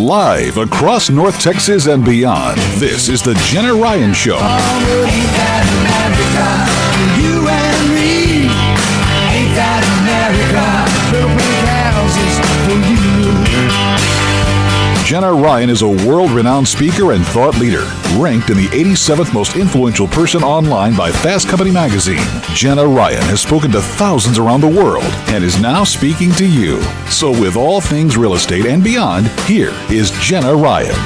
live across North Texas and beyond. This is the Jenna Ryan Show. You and me, ain't that America? Little pink houses for you. Jenna Ryan is a world-renowned speaker and thought leader, ranked in the 87th most influential person online by Fast Company magazine. Jenna Ryan has spoken to thousands around the world and is now speaking to you. So with all things real estate and beyond, here is Jenna Ryan.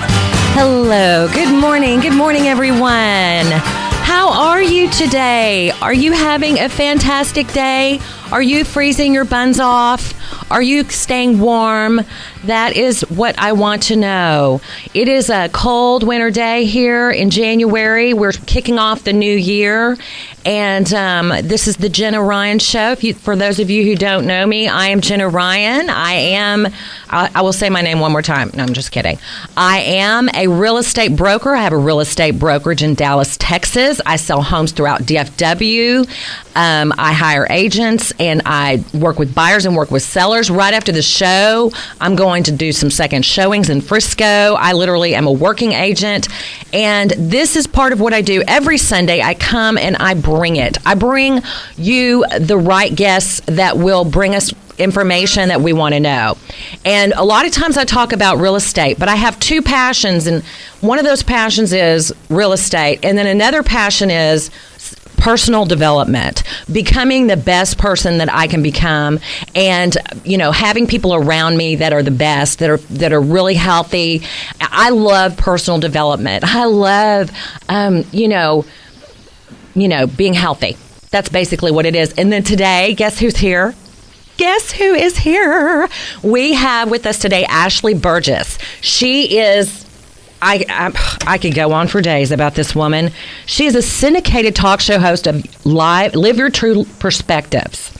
Hello. Good morning, everyone. How are you today? Are you having a fantastic day? Are you freezing your buns off? Are you staying warm? That is what I want to know. It is a cold winter day here in January. We're kicking off the new year. And this is the Jenna Ryan Show. For those of you who don't know me, I am Jenna Ryan. I will say my name one more time. No, I'm just kidding. I am a real estate broker. I have a real estate brokerage in Dallas, Texas. I sell homes throughout DFW. I hire agents and I work with buyers and work with sellers. Right after the show, I'm going to do some second showings in Frisco. I literally am a working agent. And this is part of what I do. Every Sunday, I come and I bring it. I bring you the right guests that will bring us information that we want to know. And a lot of times I talk about real estate, but I have two passions. And one of those passions is real estate. And then another passion is personal development, becoming the best person that I can become, and having people around me that are the best, that are really healthy. I love personal development. I love being healthy. That's basically what it is. And then today, guess who's here? Guess who is here? We have with us today Ashley Berges. She is I could go on for days about this woman. She is a syndicated talk show host of Live Your True Perspectives.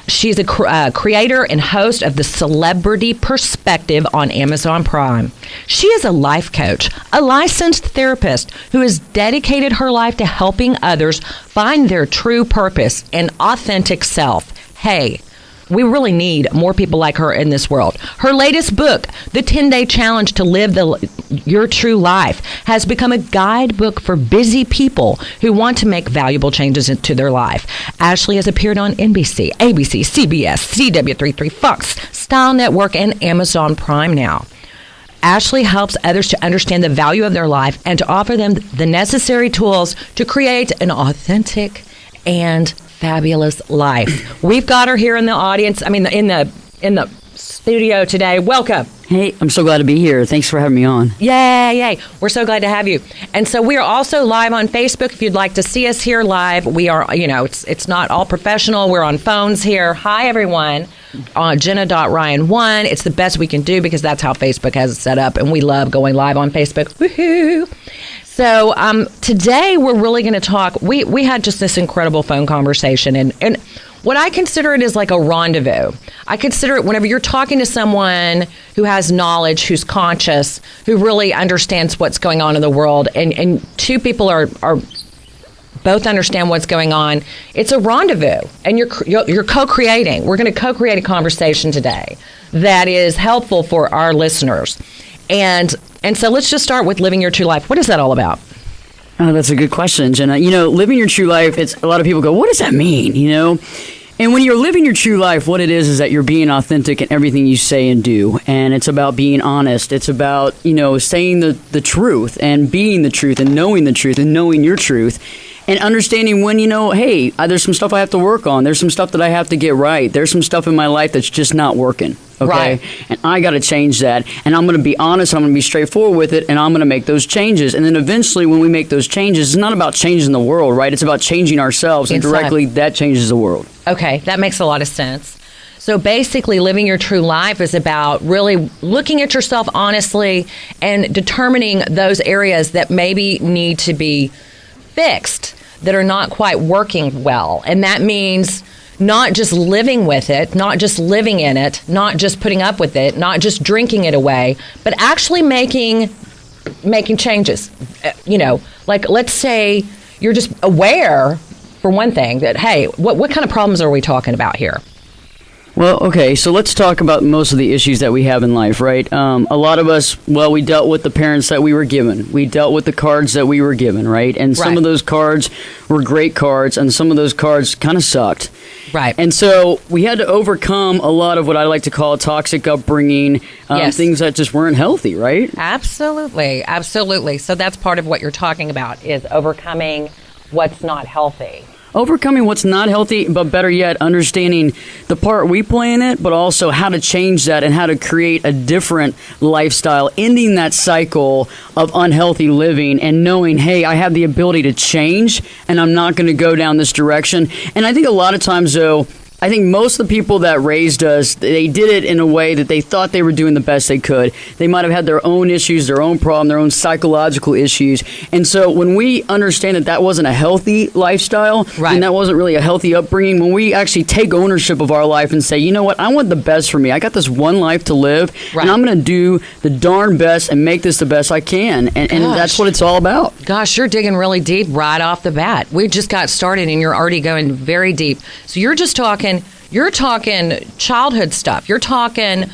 She's a creator and host of the Celebrity Perspective on Amazon Prime. She is a life coach, a licensed therapist who has dedicated her life to helping others find their true purpose and authentic self. Hey, we really need more people like her in this world. Her latest book, The 10-Day Challenge to Live Your True Life, has become a guidebook for busy people who want to make valuable changes into their life. Ashley has appeared on NBC, ABC, CBS, CW33, Fox, Style Network, and Amazon Prime now. Ashley helps others to understand the value of their life and to offer them the necessary tools to create an authentic and fabulous life. We've got her here in the audience. In the studio today. Welcome. Hey, I'm so glad to be here. Thanks for having me on. Yay. We're so glad to have you. And so we are also live on Facebook. If you'd like to see us here live, we are, it's not all professional. We're on phones here. Hi, everyone. On Jenna.Ryan1. It's the best we can do because that's how Facebook has it set up. And we love going live on Facebook. Woohoo. So today we're really going to talk. We had just this incredible phone conversation, and what I consider it is like a rendezvous. I consider it whenever you're talking to someone who has knowledge, who's conscious, who really understands what's going on in the world, and two people are both understand what's going on. It's a rendezvous, and you're co-creating. We're going to co-create a conversation today that is helpful for our listeners. And so let's just start with living your true life. What is that all about? Oh, that's a good question, Jenna. Living your true life, a lot of people go, what does that mean? And when you're living your true life, what it is that you're being authentic in everything you say and do. And it's about being honest. It's about, saying the truth and being the truth and knowing the truth and knowing your truth. And understanding when, hey, there's some stuff I have to work on. There's some stuff that I have to get right. There's some stuff in my life that's just not working. Okay. Right. And I got to change that. And I'm going to be honest. I'm going to be straightforward with it. And I'm going to make those changes. And then eventually when we make those changes, it's not about changing the world, right? It's about changing ourselves. And directly that changes the world. Okay. That makes a lot of sense. So basically, living your true life is about really looking at yourself honestly and determining those areas that maybe need to be fixed, that are not quite working well. And that means not just living with it, not just living in it, not just putting up with it, not just drinking it away, but actually making changes. Like let's say you're just aware, for one thing, that, hey, what kind of problems are we talking about here? Well, okay, so let's talk about most of the issues that we have in life, right? A lot of us, well, we dealt with the parents that we were given. We dealt with the cards that we were given, right? And some of those cards were great cards, and some of those cards kind of sucked. Right. And so we had to overcome a lot of what I like to call toxic upbringing, things that just weren't healthy, right? Absolutely. Absolutely. So that's part of what you're talking about, is overcoming what's not healthy. Overcoming what's not healthy, but better yet, understanding the part we play in it, but also how to change that and how to create a different lifestyle, ending that cycle of unhealthy living and knowing, hey, I have the ability to change and I'm not going to go down this direction. And I think a lot of times, though, I think most of the people that raised us, they did it in a way that they thought they were doing the best they could. They might have had their own issues, their own problem, their own psychological issues. And so when we understand that that wasn't a healthy lifestyle, and that wasn't really a healthy upbringing, when we actually take ownership of our life and say, you know what, I want the best for me. I got this one life to live, and I'm going to do the darn best and make this the best I can. And that's what it's all about. Gosh, you're digging really deep right off the bat. We just got started and you're already going very deep. So you're just talking childhood stuff. You're talking,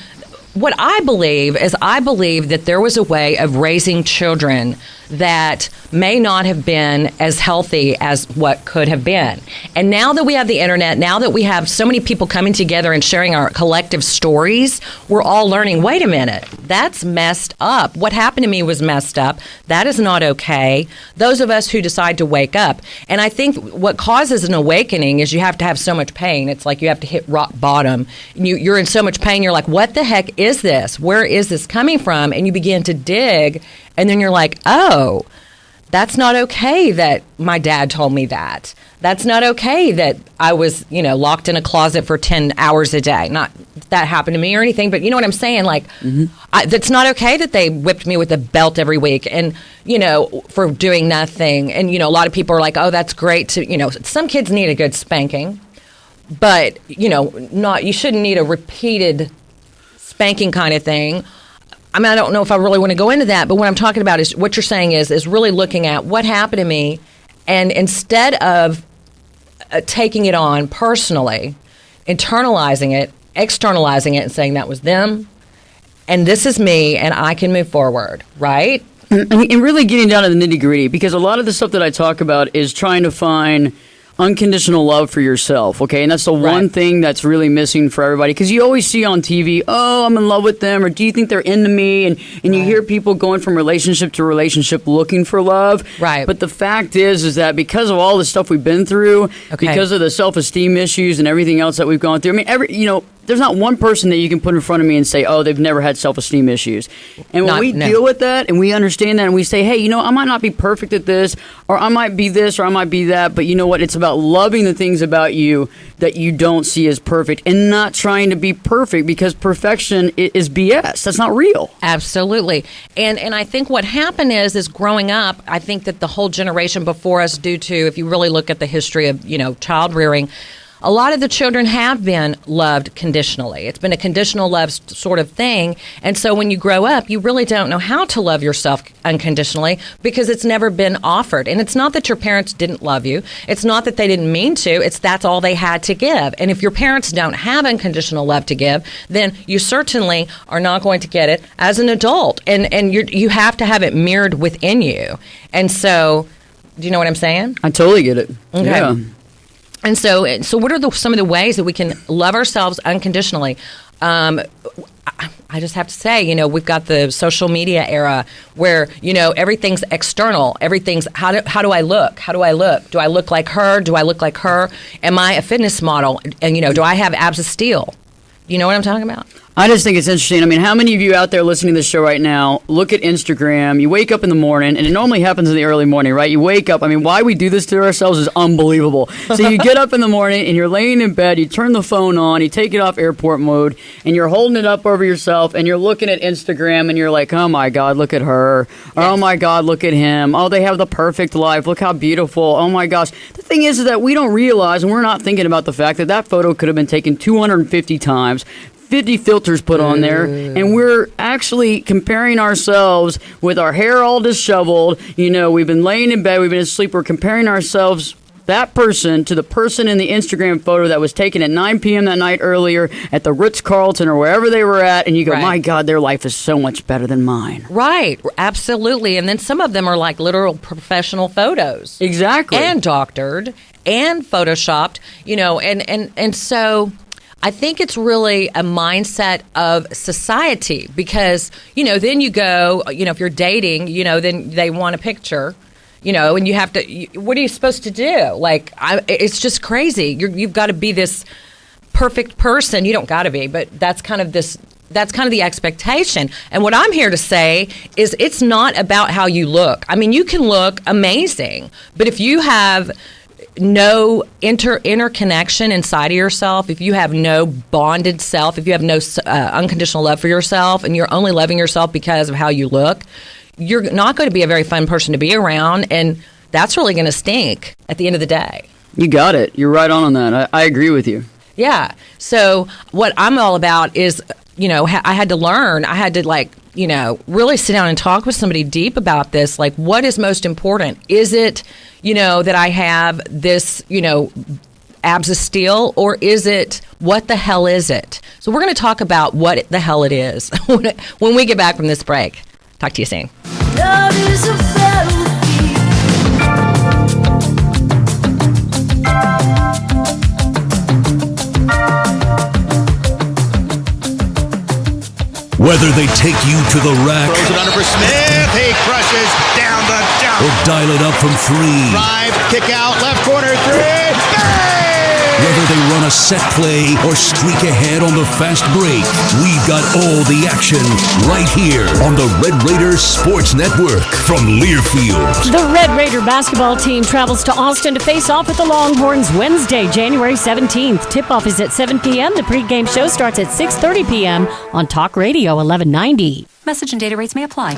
what I believe that there was a way of raising children that may not have been as healthy as what could have been. And now that we have the internet, now that we have so many people coming together and sharing our collective stories, we're all learning, wait a minute, that's messed up. What happened to me was messed up. That is not okay. Those of us who decide to wake up. And I think what causes an awakening is you have to have so much pain. It's like you have to hit rock bottom. You're in so much pain. You're like, what the heck is this? Where is this coming from? And you begin to dig. And then you're like, oh, that's not okay that my dad told me that. That's not okay that I was, locked in a closet for 10 hours a day. Not that happened to me or anything, but you know what I'm saying? Like, that's not okay that they whipped me with a belt every week and, for doing nothing. And, a lot of people are like, oh, that's great to, some kids need a good spanking. But, you shouldn't need a repeated spanking kind of thing. I mean, I don't know if I really want to go into that, but what I'm talking about is what you're saying is really looking at what happened to me, and instead of taking it on personally, internalizing it, externalizing it, and saying that was them, and this is me, and I can move forward, right? And really getting down to the nitty-gritty, because a lot of the stuff that I talk about is trying to find unconditional love for yourself, okay? And that's the one thing that's really missing for everybody, because you always see on TV, oh, I'm in love with them, or do you think they're into me? And you hear people going from relationship to relationship looking for love. Right. But the fact is that because of all the stuff we've been through, because of the self-esteem issues and everything else that we've gone through, I mean, there's not one person that you can put in front of me and say, oh, they've never had self-esteem issues. And when we deal with that and we understand that and we say, hey, I might not be perfect at this, or I might be this, or I might be that, but you know what? It's about loving the things about you that you don't see as perfect and not trying to be perfect, because perfection is BS. That's not real. Absolutely. And I think what happened is growing up, I think that the whole generation before us, due to, if you really look at the history of, child rearing, a lot of the children have been loved conditionally. It's been a conditional love sort of thing. And so when you grow up, you really don't know how to love yourself unconditionally, because it's never been offered. And it's not that your parents didn't love you. It's not that they didn't mean to. That's all they had to give. And if your parents don't have unconditional love to give, then you certainly are not going to get it as an adult. And you have to have it mirrored within you. And so, do you know what I'm saying? I totally get it. Okay. Yeah. And so what are some of the ways that we can love ourselves unconditionally? I just have to say, we've got the social media era where, everything's external. Everything's, how do I look? How do I look? Do I look like her? Do I look like her? Am I a fitness model? And, do I have abs of steel? You know what I'm talking about? I just think it's interesting. I mean, how many of you out there listening to this show right now look at Instagram, you wake up in the morning, and it normally happens in the early morning, right? You wake up. I mean, why we do this to ourselves is unbelievable. So you get up in the morning, and you're laying in bed, you turn the phone on, you take it off airport mode, and you're holding it up over yourself, and you're looking at Instagram, and you're like, oh, my God, look at her. Or, oh, my God, look at him. Oh, they have the perfect life. Look how beautiful. Oh, my gosh. The thing is that we don't realize, and we're not thinking about the fact that photo could have been taken 250 times, 50 filters put on there, and we're actually comparing ourselves with our hair all disheveled. We've been laying in bed, we've been asleep, we're comparing ourselves that person to the person in the Instagram photo that was taken at 9 p.m. that night earlier at the Ritz-Carlton or wherever they were at, and you go, Right. my God, their life is so much better than mine. Right, absolutely. And then some of them are like literal professional photos. Exactly. And doctored and photoshopped, and so I think it's really a mindset of society because, then you go, if you're dating, then they want a picture, and you have to, what are you supposed to do? Like, it's just crazy. You've got to be this perfect person. You don't got to be, but that's kind of the expectation. And what I'm here to say is it's not about how you look. I mean, you can look amazing, but if you have no interconnection inside of yourself, if you have no bonded self, if you have no unconditional love for yourself, and you're only loving yourself because of how you look, you're not going to be a very fun person to be around, and that's really going to stink at the end of the day. You got it. You're right on that. I agree with you. Yeah. So what I'm all about is, I had to learn. I had to really sit down and talk with somebody deep about this. Like, what is most important? Is it, that I have this, abs of steel, or is it, what the hell is it? So we're going to talk about what the hell it is when we get back from this break. Talk to you soon. Love is a battlefield. Whether they take you to the rack Throws it under for Smith. He crushes down the or down. dial it up from three. Drive, kick out, left corner, three. Bang! Whether they run a set play or streak ahead on the fast break, we've got all the action right here on the Red Raiders Sports Network from Learfield. The Red Raider basketball team travels to Austin to face off with the Longhorns Wednesday, January 17th. Tip-off is at 7 p.m. The pregame show starts at 6:30 p.m. on Talk Radio 1190. Message and data rates may apply.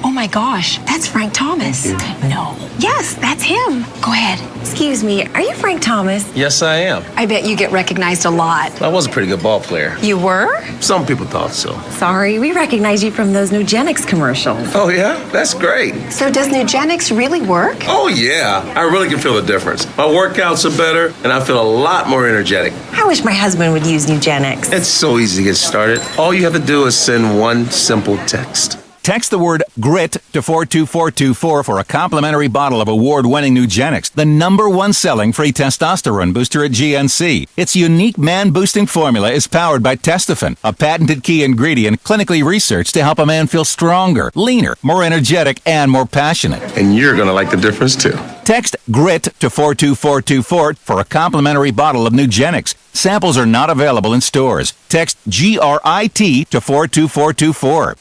Oh my gosh, that's Frank Thomas. No. Yes, that's him. Go ahead. Excuse me, are you Frank Thomas? Yes, I am. I bet you get recognized a lot. I was a pretty good ball player. You were? Some people thought so. Sorry, we recognize you from those Nugenix commercials. Oh, yeah? That's great. So does Nugenix really work? Oh, yeah. I really can feel the difference. My workouts are better, and I feel a lot more energetic. I wish my husband would use Nugenix. It's so easy to get started. All you have to do is send one simple text. Text the word GRIT to 42424 for a complimentary bottle of award-winning Nugenix, the #1 selling free testosterone booster at GNC. Its unique man-boosting formula is powered by Testofen, a patented key ingredient clinically researched to help a man feel stronger, leaner, more energetic, and more passionate. And you're going to like the difference, too. Text GRIT to 42424 for a complimentary bottle of Nugenix. Samples are not available in stores. Text GRIT to 42424.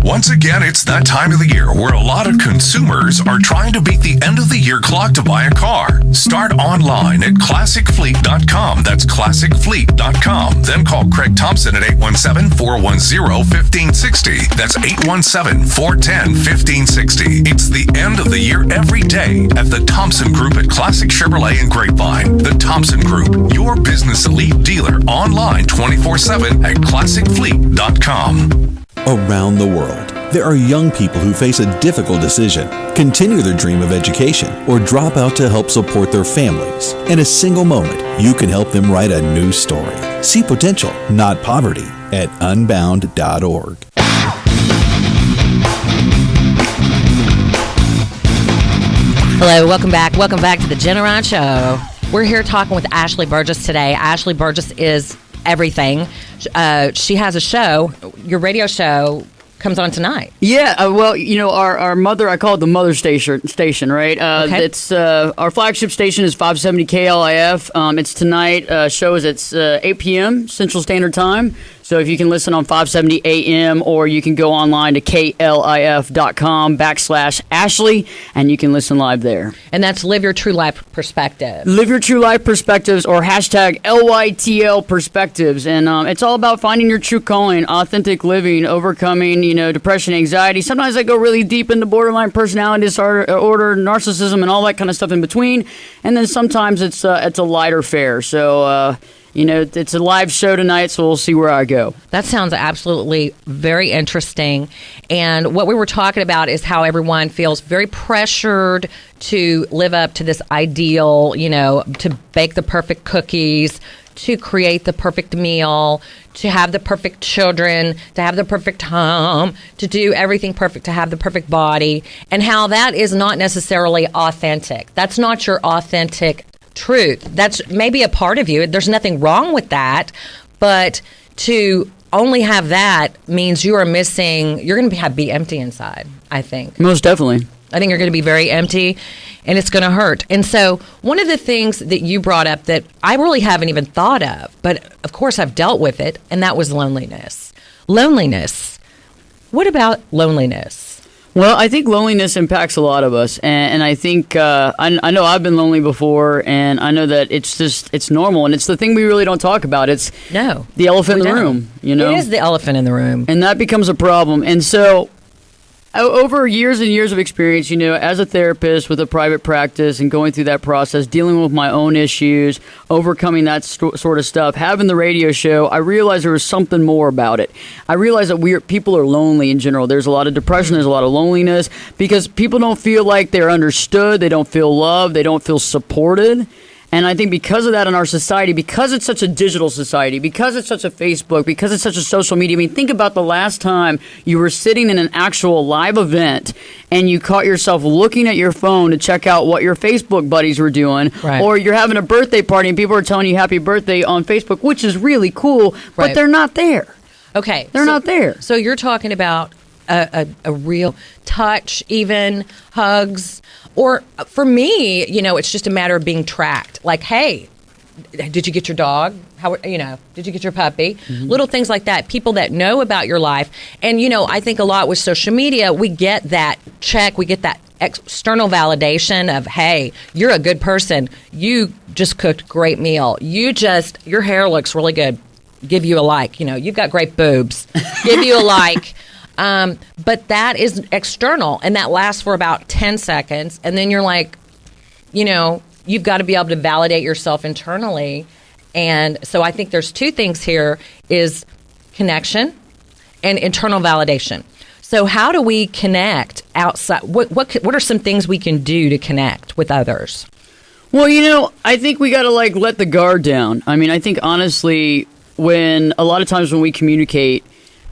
Once again, it's that time of the year where a lot of consumers are trying to beat the end of the year clock to buy a car. Start online at classicfleet.com. That's classicfleet.com. Then call Craig Thompson at 817-410-1560. That's 817-410-1560. It's the end of the year every day at the Thompson Group at Classic Chevrolet in Grapevine. The Thompson Group, your business elite dealer, online 24/7 at classicfleet.com. Around the world, there are young people who face a difficult decision: continue their dream of education or drop out to help support their families. In a single moment, you can help them write a new story. See potential, not poverty, at unbound.org. Hello, welcome back. Welcome back to the Jenna Show. We're here talking with Ashley Berges today. Ashley Berges is everything. She has a show. Your radio show comes on tonight. Yeah, well, our mother, I call it the mother station, right? Okay. It's our flagship station is 570 KLIF. It's tonight. Show is at 8 p.m. Central Standard Time. So if you can listen on 570 AM, or you can go online to klif.com/Ashley, and you can listen live there. And that's Live Your True Life Perspective. Live Your True Life Perspectives, or hashtag LYTL Perspectives. And it's all about finding your true calling, authentic living, overcoming, depression, anxiety. Sometimes I go really deep into borderline personality disorder, narcissism, and all that kind of stuff in between. And then sometimes it's a lighter fare. So It's a live show tonight, so we'll see where I go. That sounds absolutely very interesting. And what we were talking about is how everyone feels very pressured to live up to this ideal, to bake the perfect cookies, to create the perfect meal, to have the perfect children, to have the perfect home, to do everything perfect, to have the perfect body, and how that is not necessarily authentic. That's not your authentic truth. That's maybe a part of you. There's nothing wrong with that, but to only have that means you are missing, you're going to be empty inside, I think. Most definitely. I think you're going to be very empty, and it's going to hurt. And so one of the things that you brought up that I really haven't even thought of, but of course I've dealt with it, and that was loneliness. Loneliness. What about loneliness? Well, I think loneliness impacts a lot of us, and I think I know I've been lonely before, and I know that it's normal, and it's the thing we really don't talk about. It's the elephant in the room. It is the elephant in the room, and that becomes a problem. And so, over years and years of experience, as a therapist with a private practice and going through that process, dealing with my own issues, overcoming that sort of stuff, having the radio show, I realized there was something more about it. I realized that people are lonely in general. There's a lot of depression, there's a lot of loneliness, because people don't feel like they're understood, they don't feel loved, they don't feel supported. And I think because of that in our society, because it's such a digital society, because it's such a Facebook, because it's such a social media, think about the last time you were sitting in an actual live event and you caught yourself looking at your phone to check out what your Facebook buddies were doing. Right. Or you're having a birthday party and people are telling you happy birthday on Facebook, which is really cool, but they're not there. Okay. They're not there. So you're talking about a real touch, even hugs. Or for me, it's just a matter of being tracked. Like, hey, did you get your dog? Did you get your puppy? Mm-hmm. Little things like that. People that know about your life. And, I think a lot with social media, we get that check. We get that external validation of, hey, you're a good person. You just cooked a great meal. Your hair looks really good. Give you a like. You've got great boobs. Give you a like. But that is external, and that lasts for about 10 seconds. And then you're like, you've got to be able to validate yourself internally. And so I think there's two things here is connection and internal validation. So how do we connect outside? What are some things we can do to connect with others? Well, I think we got to let the guard down. I think honestly, a lot of times when we communicate,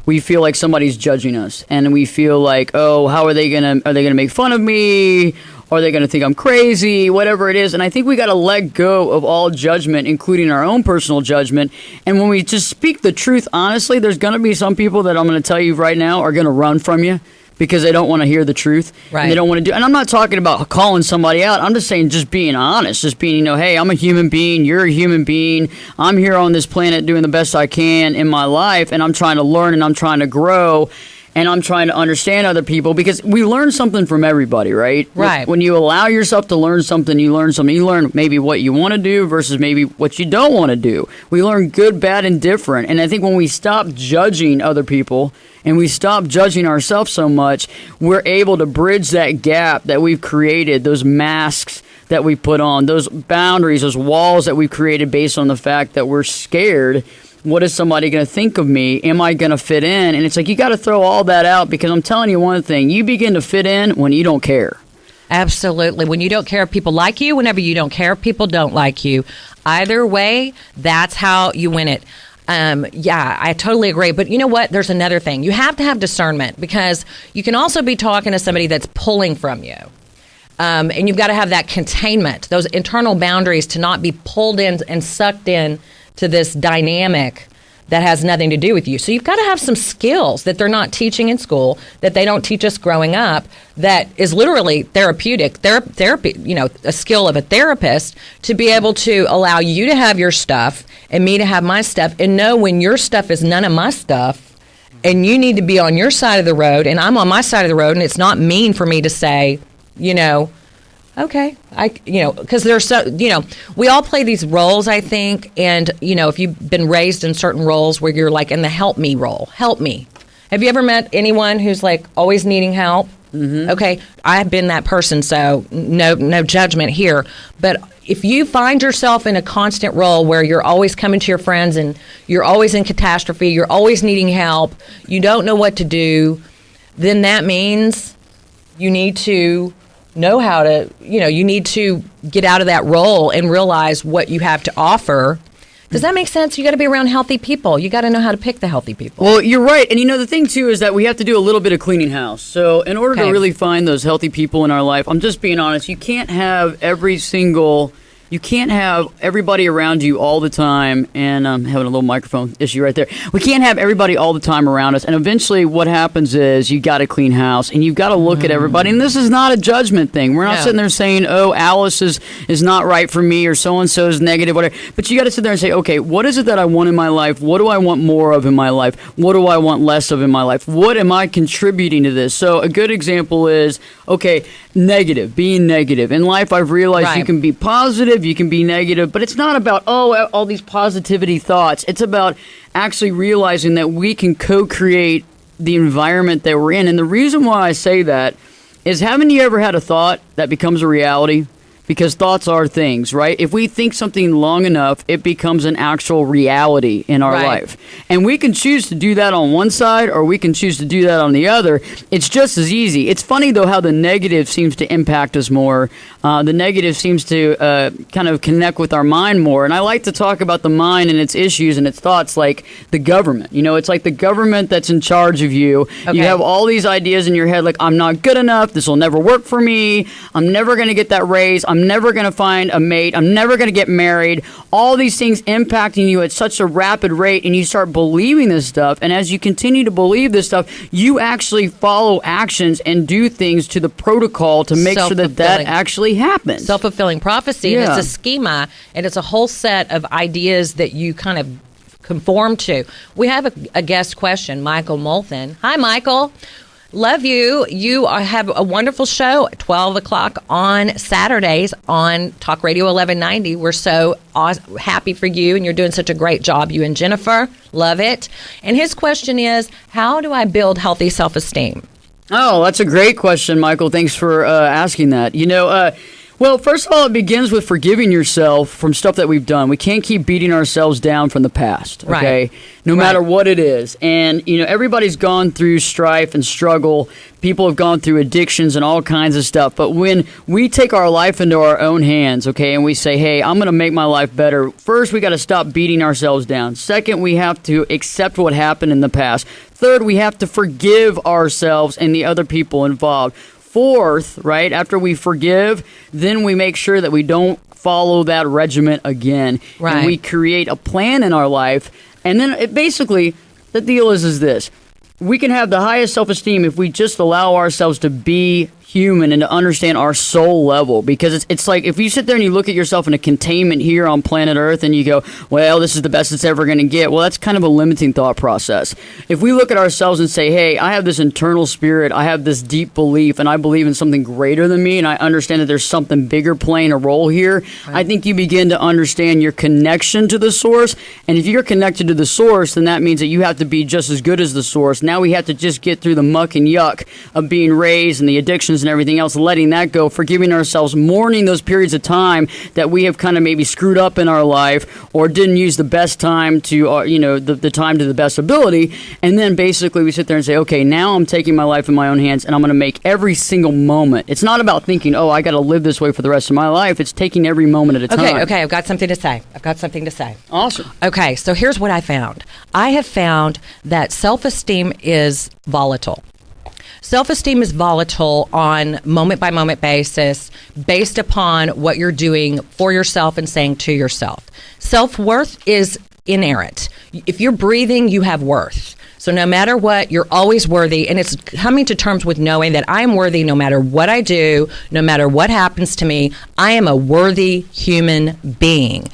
we feel like somebody's judging us, and we feel like, oh, are they gonna make fun of me? Are they gonna think I'm crazy? Whatever it is. And I think we gotta let go of all judgment, including our own personal judgment. And when we just speak the truth honestly, there's gonna be some people that I'm gonna tell you right now are gonna run from you because they don't want to hear the truth. Right. And they don't want to do. And I'm not talking about calling somebody out. I'm just saying just being honest, just being, hey, I'm a human being. You're a human being. I'm here on this planet doing the best I can in my life, and I'm trying to learn and I'm trying to grow. And I'm trying to understand other people because we learn something from everybody, right? Right. When you allow yourself to learn something, you learn something. You learn maybe what you want to do versus maybe what you don't want to do. We learn good, bad, and different. And I think when we stop judging other people and we stop judging ourselves so much, we're able to bridge that gap that we've created, those masks that we put on, those boundaries, those walls that we've created based on the fact that we're scared. What is somebody going to think of me? Am I going to fit in? And it's like you got to throw all that out because I'm telling you one thing. You begin to fit in when you don't care. Absolutely. When you don't care if people like you, whenever you don't care if people don't like you. Either way, that's how you win it. Yeah, I totally agree. But you know what? There's another thing. You have to have discernment because you can also be talking to somebody that's pulling from you. And you've got to have that containment, those internal boundaries to not be pulled in and sucked in to this dynamic that has nothing to do with you. So you've got to have some skills that they're not teaching in school, that they don't teach us growing up, that is literally therapeutic, therapy, a skill of a therapist to be able to allow you to have your stuff and me to have my stuff and know when your stuff is none of my stuff and you need to be on your side of the road and I'm on my side of the road and it's not mean for me to say, okay, because there's we all play these roles, I think, and, if you've been raised in certain roles where you're like in the help me role, help me. Have you ever met anyone who's like always needing help? Okay, I've been that person, so no judgment here. But if you find yourself in a constant role where you're always coming to your friends and you're always in catastrophe, you're always needing help, you don't know what to do, then that means you need to know how to, you need to get out of that role and realize what you have to offer. Does that make sense? You got to be around healthy people. You got to know how to pick the healthy people. Well, you're right. And the thing, too, is that we have to do a little bit of cleaning house. So in order to really find those healthy people in our life, I'm just being honest, you can't have everybody around you all the time, and I'm having a little microphone issue right there. We can't have everybody all the time around us, and eventually what happens is you got to clean house, and you've got to look at everybody, and this is not a judgment thing. We're not sitting there saying, oh, Alice is not right for me, or so-and-so is negative, whatever, but you got to sit there and say, okay, what is it that I want in my life? What do I want more of in my life? What do I want less of in my life? What am I contributing to this? So a good example is, okay, being negative. In life, I've realized you can be positive, you can be negative, but it's not about, all these positivity thoughts. It's about actually realizing that we can co-create the environment that we're in. And the reason why I say that is, haven't you ever had a thought that becomes a reality? Because thoughts are things, right? If we think something long enough, it becomes an actual reality in our life. And we can choose to do that on one side, or we can choose to do that on the other. It's just as easy. It's funny, though, how the negative seems to impact us more. The negative seems to kind of connect with our mind more. And I like to talk about the mind and its issues and its thoughts like the government. It's like the government that's in charge of you. Okay. You have all these ideas in your head like, I'm not good enough. This will never work for me. I'm never going to get that raise. I'm never going to find a mate. I'm never going to get married. All these things impacting you at such a rapid rate, and you start believing this stuff. And as you continue to believe this stuff, you actually follow actions and do things to the protocol to make sure that actually happens. Self-fulfilling prophecy. And it's a schema, and it's a whole set of ideas that you kind of conform to. We have a guest question, Michael Molthen. Hi, Michael. Love you. You have a wonderful show at 12 o'clock on Saturdays on Talk Radio 1190. We're so happy for you, and you're doing such a great job, you and Jennifer. Love it. And his question is, how do I build healthy self-esteem? Oh, that's a great question, Michael. Thanks for asking that. Well, first of all, it begins with forgiving yourself from stuff that we've done. We can't keep beating ourselves down from the past, okay? No matter what it is. And, everybody's gone through strife and struggle. People have gone through addictions and all kinds of stuff. But when we take our life into our own hands, okay, and we say, hey, I'm going to make my life better, first, we got to stop beating ourselves down. Second, we have to accept what happened in the past. Third, we have to forgive ourselves and the other people involved. Fourth, right, after we forgive, then we make sure that we don't follow that regiment again. Right. And we create a plan in our life. And then basically, the deal is this. We can have the highest self-esteem if we just allow ourselves to be human and to understand our soul level, because it's like if you sit there and you look at yourself in a containment here on planet Earth and you go, well, this is the best it's ever going to get. Well, that's kind of a limiting thought process. If we look at ourselves and say, hey, I have this internal spirit, I have this deep belief, and I believe in something greater than me, and I understand that there's something bigger playing a role here, right. I think you begin to understand your connection to the source. And if you're connected to the source, then that means that you have to be just as good as the source. Now we have to just get through the muck and yuck of being raised and the addictions and everything else, letting that go, forgiving ourselves, mourning those periods of time that we have kind of maybe screwed up in our life or didn't use the best time to, the time to the best ability. And then basically we sit there and say, okay, now I'm taking my life in my own hands and I'm going to make every single moment. It's not about thinking, oh, I got to live this way for the rest of my life. It's taking every moment at a time. Okay, I've got something to say. Awesome. Okay, so here's what I found. I have found that self-esteem is volatile. Self-esteem is volatile on moment-by-moment basis based upon what you're doing for yourself and saying to yourself. Self-worth is inerrant. If you're breathing, you have worth. So no matter what, you're always worthy, and it's coming to terms with knowing that I am worthy no matter what I do, no matter what happens to me. I am a worthy human being.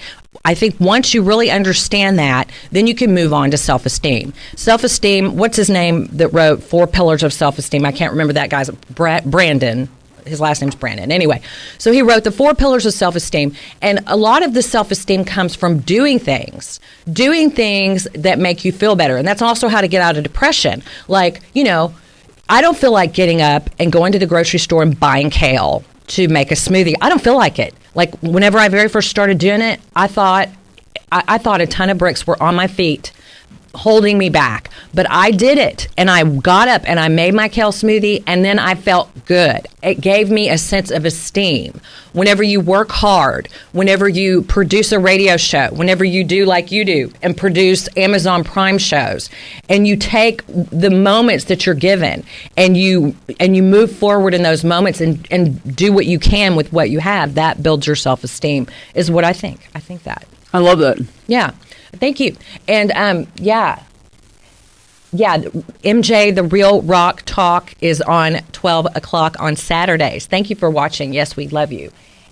I think once you really understand that, then you can move on to self-esteem. Self-esteem, what's his name that wrote 4 Pillars of Self-Esteem? I can't remember that guy's, Brandon. His last name's Brandon. Anyway, so he wrote the 4 Pillars of Self-Esteem, and a lot of the self-esteem comes from doing things that make you feel better. And that's also how to get out of depression. Like, I don't feel like getting up and going to the grocery store and buying kale to make a smoothie. I don't feel like it. Like whenever I very first started doing it, I thought a ton of bricks were on my feet holding me back. But I did it, and I got up and I made my kale smoothie, and then I felt good. It gave me a sense of esteem. Whenever you work hard, whenever you produce a radio show, whenever you do like you do and produce Amazon Prime shows, and you take the moments that you're given and you move forward in those moments and do what you can with what you have, that builds your self-esteem, is what I think. I think that. I love that. Yeah. Thank you. And MJ, the Real Rock Talk is on 12 o'clock on Saturdays. Thank you for watching. Yes, we love you.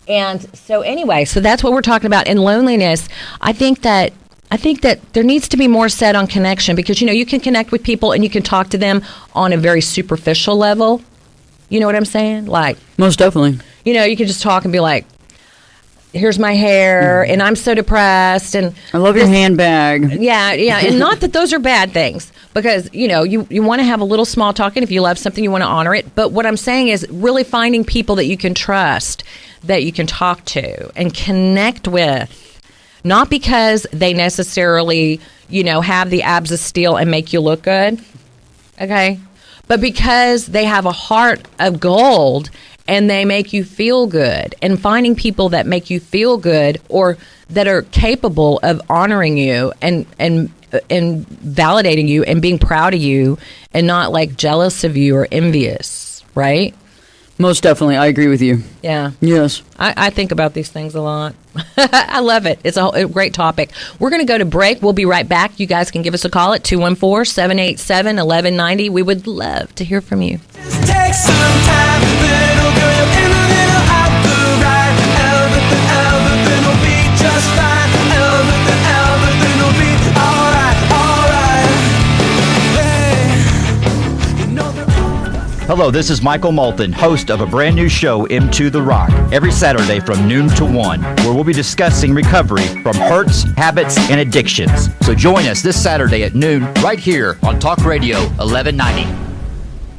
And so anyway, so that's what we're talking about. In loneliness, I think that there needs to be more said on connection, because, you can connect with people and you can talk to them on a very superficial level. You know what I'm saying? Like, most definitely. You can just talk and be like, here's my hair, and I'm so depressed, and I love your handbag. Yeah, and not that those are bad things, because you want to have a little small talk, and if you love something, you want to honor it. But what I'm saying is really finding people that you can trust, that you can talk to and connect with, not because they necessarily have the abs of steel and make you look good, okay, but because they have a heart of gold. And they make you feel good, and finding people that make you feel good or that are capable of honoring you and validating you and being proud of you and not like jealous of you or envious, right? Most definitely. I agree with you. Yeah. Yes. I think about these things a lot. I love it. It's a great topic. We're going to go to break. We'll be right back. You guys can give us a call at 214-787-1190. We would love to hear from you. Take some time, little girl, in a little out the right. Everything will be just fine. Everything will be alright. Hey, you know they're Hello, this is Michael Moulton, host of a brand new show, Into the Rock, every Saturday from noon to 1, where we'll be discussing recovery from hurts, habits, and addictions. So join us this Saturday at noon right here on Talk Radio 1190.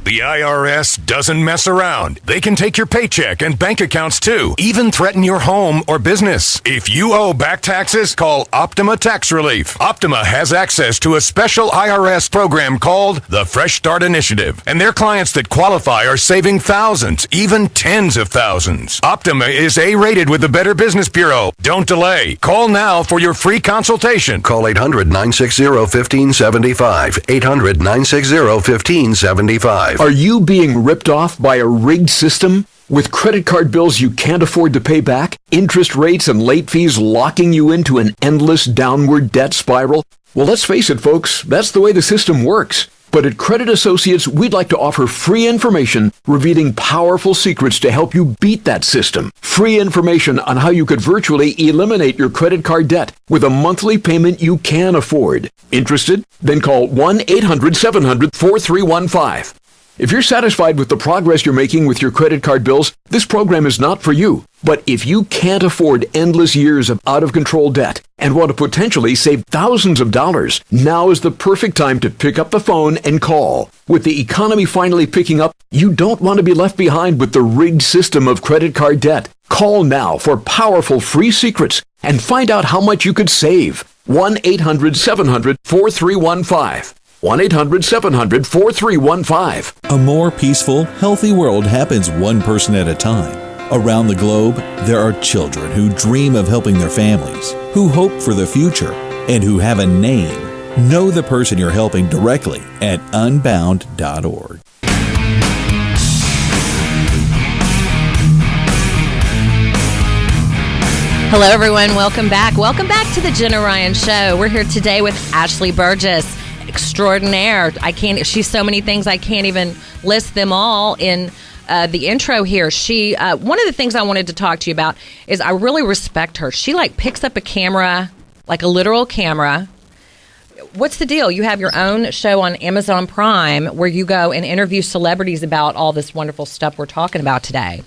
The IRS doesn't mess around. They can take your paycheck and bank accounts too, even threaten your home or business. If you owe back taxes, call Optima Tax Relief. Optima has access to a special IRS program called the Fresh Start Initiative, and their clients that qualify are saving thousands, even tens of thousands. Optima is A-rated with the Better Business Bureau. Don't delay. Call now for your free consultation. Call 800-960-1575. 800-960-1575. Are you being ripped off by a rigged system? With credit card bills you can't afford to pay back, interest rates and late fees locking you into an endless downward debt spiral? Well, let's face it, folks, that's the way the system works. But at Credit Associates, we'd like to offer free information revealing powerful secrets to help you beat that system. Free information on how you could virtually eliminate your credit card debt with a monthly payment you can afford. Interested? Then call 1-800-700-4315. If you're satisfied with the progress you're making with your credit card bills, this program is not for you. But if you can't afford endless years of out-of-control debt and want to potentially save thousands of dollars, now is the perfect time to pick up the phone and call. With the economy finally picking up, you don't want to be left behind with the rigged system of credit card debt. Call now for powerful free secrets and find out how much you could save. 1-800-700-4315. 1-800-700-4315. A more peaceful, healthy world happens one person at a time. Around the globe, there are children who dream of helping their families, who hope for the future, and who have a name. Know the person you're helping directly at unbound.org. Hello, everyone. Welcome back. Welcome back to the Jenna Ryan Show. We're here today with Ashley Berges, extraordinaire. She's so many things I can't even list them all in the intro here. She one of the things I wanted to talk to you about is I really respect her. She picks up a camera, like a literal camera. What's the deal? You have your own show on Amazon Prime where you go and interview celebrities about all this wonderful stuff we're talking about today.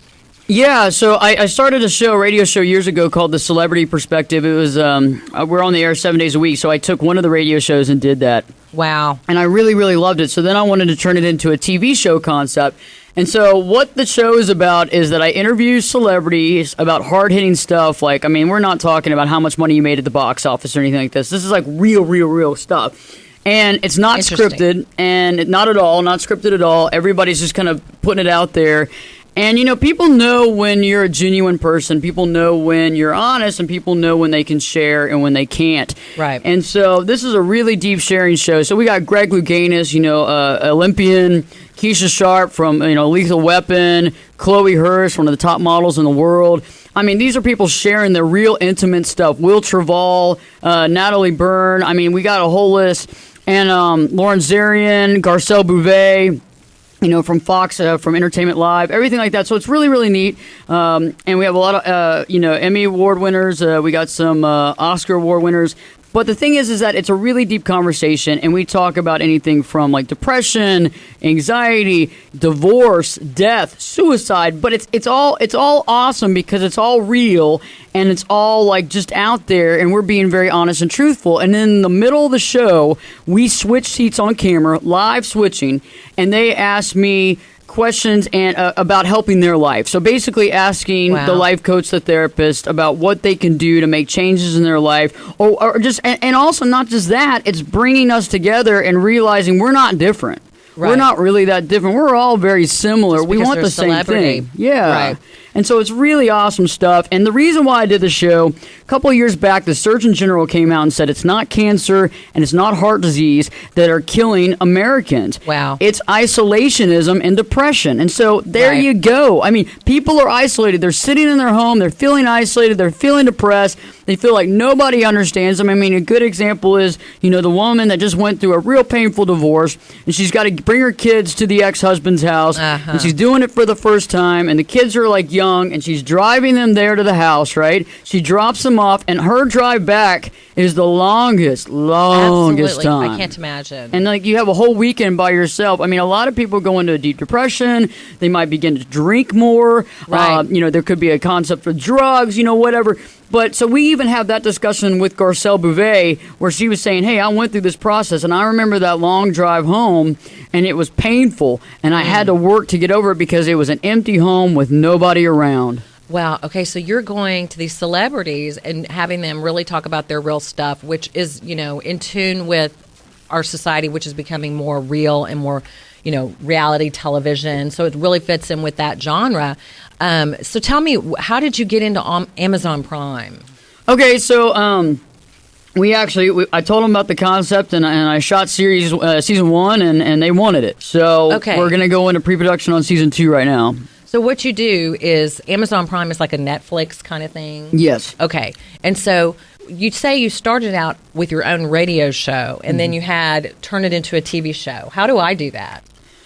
Yeah, so I started a radio show years ago called The Celebrity Perspective. It was, we're on the air 7 days a week, so I took one of the radio shows and did that. Wow. And I really, really loved it. So then I wanted to turn it into a TV show concept. And so what the show is about is that I interview celebrities about hard-hitting stuff. Like, I mean, we're not talking about how much money you made at the box office or anything like this. This is like real stuff. And it's not scripted, and not at all, not scripted at all. Everybody's just kind of putting it out there. And, you know, people know when you're a genuine person. People know when you're honest, and people know when they can share and when they can't. Right. And so this is a really deep sharing show. So we got Greg Louganis, you know, Olympian, Keisha Sharp from, you know, Lethal Weapon, Chloe Hurst, one of the top models in the world. I mean, these are people sharing their real intimate stuff. Will Trevall, Natalie Byrne. I mean, we got a whole list. And Lauren Zarian, Garcelle Bouvet, you know, from Fox, from Entertainment Live, everything like that. So it's really, really neat. And we have a lot of, you know, Emmy Award winners. We got some Oscar Award winners. But the thing is that it's a really deep conversation, and we talk about anything from like depression, anxiety, divorce, death, suicide. But it's all awesome because it's all real, and it's all like just out there, and we're being very honest and truthful. And in the middle of the show, we switch seats on camera, live switching, and they ask me questions and about helping their life. So basically asking the life coach, the therapist, about what they can do to make changes in their life, or just and also not just that, it's bringing us together and realizing we're not different. Right. We're not really that different. We're all very similar. We want the same thing. Yeah. Right. And so it's really awesome stuff. And the reason why I did the show, a couple of years back, the Surgeon General came out and said it's not cancer and it's not heart disease that are killing Americans. Wow. It's isolationism and depression. And so there you go. I mean, people are isolated. They're sitting in their home. They're feeling isolated. They're feeling depressed. They feel like nobody understands them. I mean, a good example is, you know, the woman that just went through a real painful divorce, and she's got to bring her kids to the ex-husband's house, and she's doing it for the first time, and the kids are like young, and she's driving them there to the house, right? She drops them off, and her drive back is the longest Absolutely. time. I can't imagine. And like you have a whole weekend by yourself. I mean, a lot of people go into a deep depression. They might begin to drink more. Right. You know, there could be a concept for drugs, you know, whatever. But so we even have that discussion with Garcelle Bouvet where she was saying, hey, I went through this process, and I remember that long drive home, and it was painful, and I had to work to get over it because it was an empty home with nobody around. Wow. Okay, so you're going to these celebrities and having them really talk about their real stuff, which is, you know, in tune with our society, which is becoming more real and more, you know, reality television. So it really fits in with that genre. So tell me, how did you get into Amazon Prime? Okay, so I told them about the concept, and I shot season 1, and they wanted it. So we're going to go into pre-production on season 2 right now. So what you do is Amazon Prime is like a Netflix kind of thing? Yes. Okay. And so you'd say you started out with your own radio show, and then you had turned it into a TV show. How do I do that?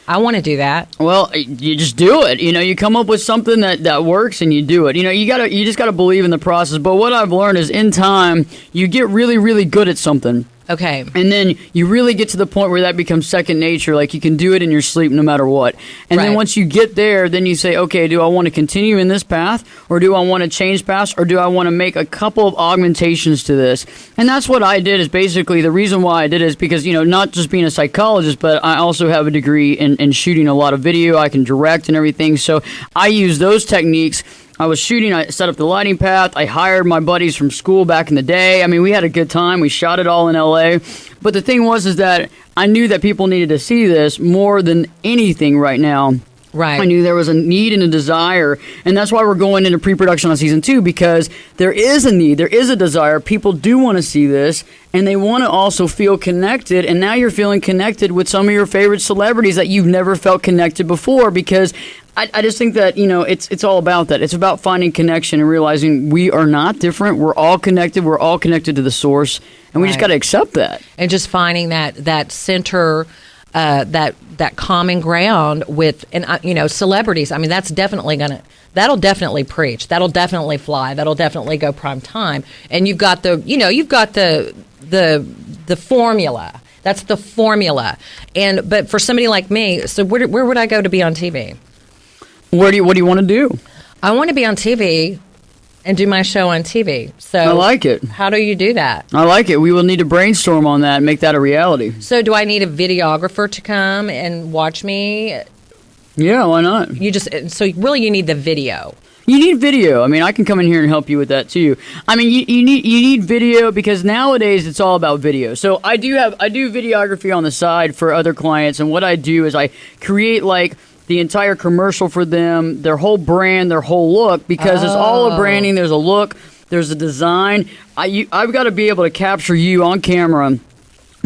I want to do that. Well, you just do it. You know, you come up with something that works, and you do it. You know, you just got to believe in the process. But what I've learned is in time, you get really, really good at something. Okay. And then you really get to the point where that becomes second nature. Like you can do it in your sleep no matter what. And then once you get there, then you say, okay, do I want to continue in this path, or do I want to change paths, or do I want to make a couple of augmentations to this? And that's what I did. Is basically the reason why I did it is because, you know, not just being a psychologist, but I also have a degree in shooting a lot of video. I can direct and everything. So I use those techniques. I was shooting, I set up the lighting path, I hired my buddies from school back in the day. I mean, we had a good time. We shot it all in LA. But the thing was that I knew that people needed to see this more than anything right now. Right. I knew there was a need and a desire, and that's why we're going into pre-production on season 2, because there is a need, there is a desire. People do want to see this, and they want to also feel connected, and now you're feeling connected with some of your favorite celebrities that you've never felt connected before, because I just think that, you know, it's all about that. It's about finding connection and realizing we are not different. We're all connected. We're all connected to the source, and we just got to accept that. And just finding that center, that common ground with, and you know, celebrities. I mean, that'll definitely preach. That'll definitely fly. That'll definitely go prime time. And you've got the formula. That's the formula. But for somebody like me, so where would I go to be on TV? What do you want to do? I want to be on TV and do my show on TV. So I like it. How do you do that? I like it. We will need to brainstorm on that and make that a reality. So do I need a videographer to come and watch me? Yeah, why not? So really you need the video. You need video. I mean, I can come in here and help you with that too. I mean, you need video because nowadays it's all about video. So I do videography on the side for other clients, and what I do is I create like the entire commercial for them, their whole brand, their whole look, because it's all a branding. There's a look, there's a design. I've got to be able to capture you on camera,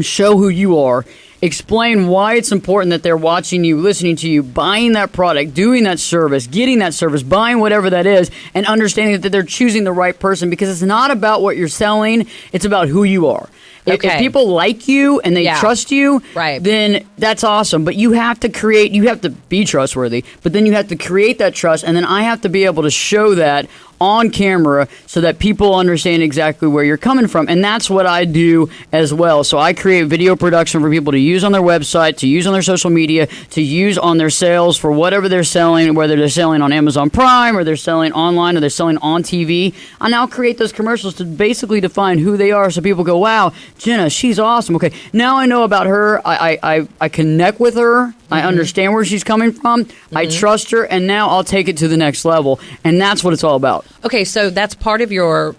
show who you are, explain why it's important that they're watching you, listening to you, buying that product, doing that service, getting that service, buying whatever that is, and understanding that they're choosing the right person, because it's not about what you're selling, it's about who you are. If people like you and they trust you, then that's awesome. But you have to be trustworthy, but then you have to create that trust, and then I have to be able to show that on camera so that people understand exactly where you're coming from. And that's what I do as well. So I create video production for people to use on their website, to use on their social media, to use on their sales for whatever they're selling, whether they're selling on Amazon Prime or they're selling online or they're selling on TV. I now create those commercials to basically define who they are so people go, wow, Jenna, she's awesome. Okay, now I know about her. I connect with her. I understand where she's coming from. I trust her, and now I'll take it to the next level. And that's what it's all about. Okay, so that's part of your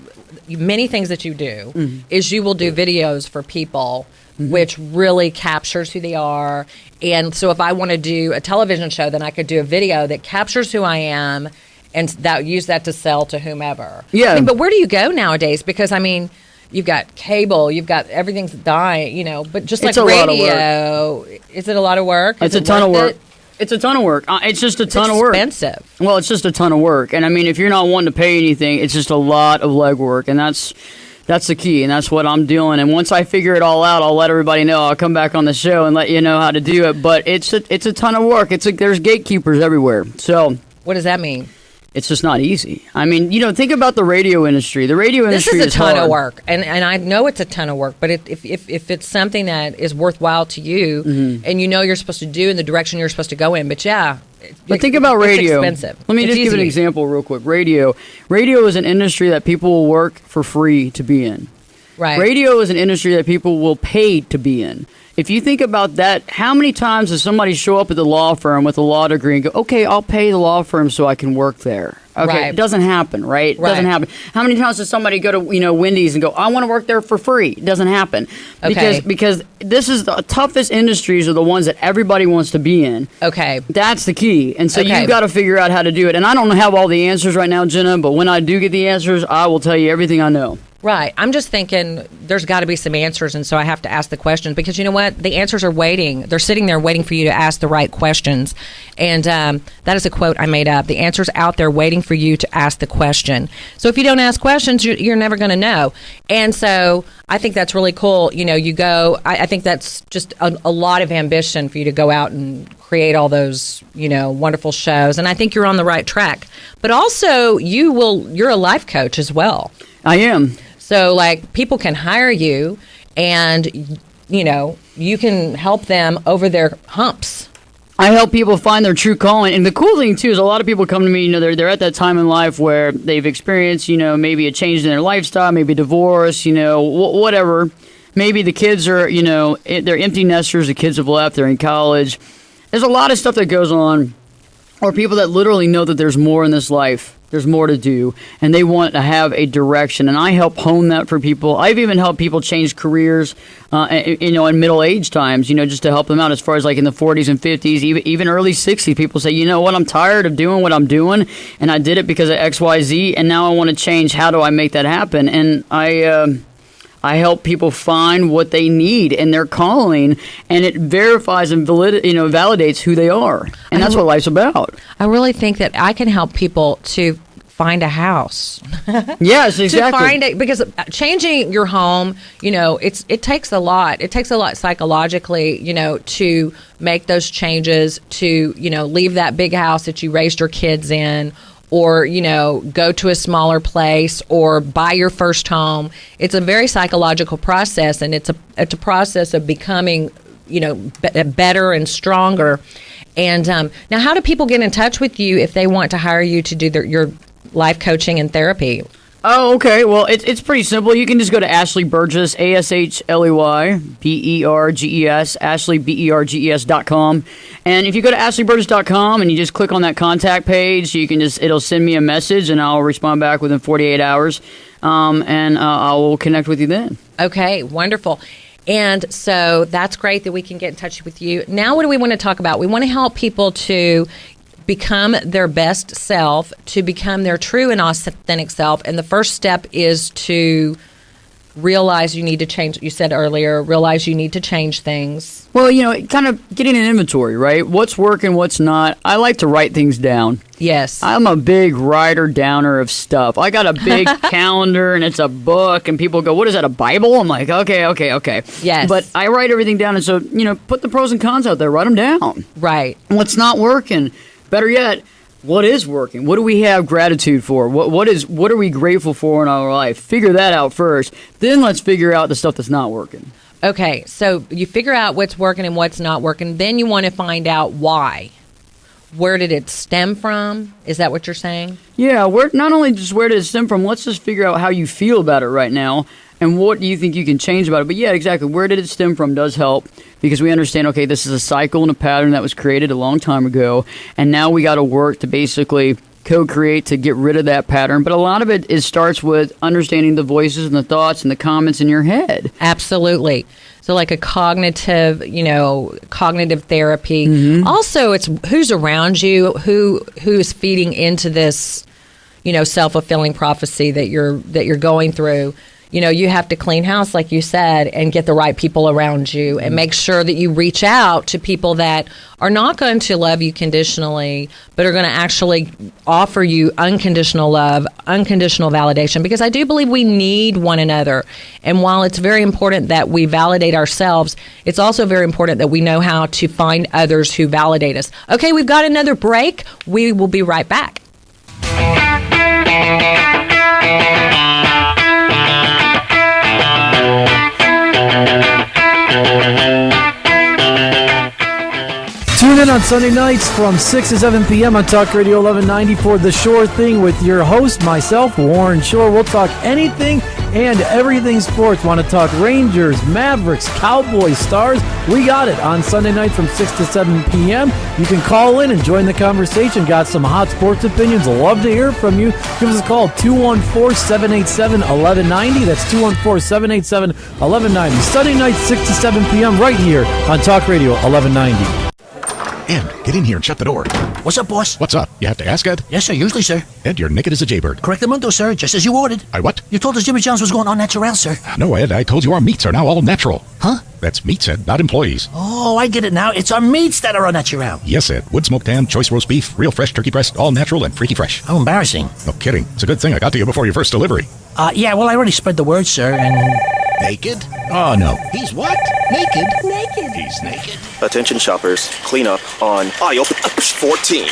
many things that you do is you will do videos for people, which really captures who they are. And so if I want to do a television show, then I could do a video that captures who I am and use that to sell to whomever. Yeah. I mean, but where do you go nowadays? Because, I mean, you've got cable, you've got everything's dying, but just like radio, is it a lot of work? It's a ton of work. It's a ton of work. It's just a ton of work. It's expensive. Well, it's just a ton of work. And I mean, if you're not wanting to pay anything, it's just a lot of legwork. And that's the key. And that's what I'm doing. And once I figure it all out, I'll let everybody know. I'll come back on the show and let you know how to do it. But it's a ton of work. There's gatekeepers everywhere. So what does that mean? It's just not easy. I mean, think about the radio industry. The radio industry is hard. This is a ton of work, and I know it's a ton of work. But if it's something that is worthwhile to you, and you're supposed to do in the direction you're supposed to go in, but think about radio. It's expensive. Let me just give an example real quick. Radio is an industry that people will work for free to be in. Right. Radio is an industry that people will pay to be in. If you think about that, how many times does somebody show up at the law firm with a law degree and go, okay, I'll pay the law firm so I can work there? Okay, It doesn't happen, right? It doesn't happen. How many times does somebody go to Wendy's and go, I want to work there for free? It doesn't happen. Because this is the toughest industries are the ones that everybody wants to be in. Okay. That's the key. And so you've got to figure out how to do it. And I don't have all the answers right now, Jenna, but when I do get the answers, I will tell you everything I know. Right. I'm just thinking there's got to be some answers, and so I have to ask the questions because you know what? The answers are waiting. They're sitting there waiting for you to ask the right questions. And that is a quote I made up. The answer's out there waiting for you to ask the question. So if you don't ask questions, you're never going to know. And so I think that's really cool. You go, I think that's just a lot of ambition for you to go out and create all those, wonderful shows. And I think you're on the right track. But also, you're a life coach as well. I am. So, people can hire you and, you can help them over their humps. I help people find their true calling. And the cool thing, too, is a lot of people come to me, they're at that time in life where they've experienced, maybe a change in their lifestyle, maybe divorce, whatever. Maybe the kids are, they're empty nesters, the kids have left, they're in college. There's a lot of stuff that goes on. Or people that literally know that there's more in this life. There's more to do, and they want to have a direction, and I help hone that for people. I've even helped people change careers, in middle-age times, just to help them out as far as in the 40s and 50s, even early 60s. People say, you know what, I'm tired of doing what I'm doing, and I did it because of X, Y, Z, and now I want to change. How do I make that happen? And I help people find what they need in their calling, and it verifies and validates who they are. And that's what life's about. I really think that I can help people to find a house. Yes, exactly. Because changing your home, it takes a lot. It takes a lot psychologically, to make those changes, to, leave that big house that you raised your kids in, or, go to a smaller place or buy your first home. It's a very psychological process, and it's a process of becoming, better and stronger. And now, how do people get in touch with you if they want to hire you to do your life coaching and therapy? Oh, okay. Well, it's pretty simple. You can just go to Ashley Berges, AShleyBerges, AshleyBerges.com. And if you go to ashleyberges.com and you just click on that contact page, it'll send me a message and I'll respond back within 48 hours. And I will connect with you then. Okay, wonderful. And so that's great that we can get in touch with you. Now, what do we want to talk about? We want to help people to become their best self, to become their true and authentic self. And the first step is to realize you need to change. You said earlier, realize you need to change things. Well, kind of getting an inventory, right? What's working, what's not. I like to write things down. Yes. I'm a big writer-downer of stuff. I got a big calendar, and it's a book, and people go, what is that, a Bible? I'm like, okay. Yes. But I write everything down, and so, put the pros and cons out there. Write them down. Right. What's not working? Better yet, what is working? What do we have gratitude for? What are we grateful for in our life? Figure that out first. Then let's figure out the stuff that's not working. Okay, so you figure out what's working and what's not working. Then you want to find out why. Where did it stem from? Is that what you're saying? Yeah, not only just where did it stem from, let's just figure out how you feel about it right now. And what do you think you can change about it? But yeah, exactly. Where did it stem from does help because we understand, okay, this is a cycle and a pattern that was created a long time ago. And now we got to work to basically co-create to get rid of that pattern. But a lot of it starts with understanding the voices and the thoughts and the comments in your head. Absolutely. So like a cognitive therapy. Mm-hmm. Also, it's who's around you, who's feeding into this, self-fulfilling prophecy that you're going through. You have to clean house, like you said, and get the right people around you and make sure that you reach out to people that are not going to love you conditionally, but are going to actually offer you unconditional love, unconditional validation, because I do believe we need one another. And while it's very important that we validate ourselves, it's also very important that we know how to find others who validate us. Okay, we've got another break. We will be right back. Tune in on Sunday nights from 6 to 7 p.m. on Talk Radio 1190 for The Shore Thing with your host, myself, Warren Shore. We'll talk anything and everything sports. Want to talk Rangers, Mavericks, Cowboys, Stars? We got it on Sunday night from 6 to 7 p.m. You can call in and join the conversation. Got some hot sports opinions. Love to hear from you. Give us a call, 214-787-1190. That's 214-787-1190. Sunday night, 6 to 7 p.m. right here on Talk Radio 1190. Ed, get in here and shut the door. What's up, boss? What's up? You have to ask, Ed? Yes, sir, usually, sir. Ed, you're naked as a jaybird. Correctamundo, sir, just as you ordered. I what? You told us Jimmy John's was going on natural, sir. No, Ed, I told you our meats are now all natural. Huh? That's meats, Ed, not employees. Oh, I get it now. It's our meats that are all natural. Yes, Ed. Wood smoked ham, choice roast beef, real fresh turkey breast, all natural and freaky fresh. How embarrassing. No kidding. It's a good thing I got to you before your first delivery. Yeah, well, I already spread the word, sir, and... Naked? Oh, no. He's what? Naked? Naked. He's naked. Attention shoppers, clean up on aisle 14.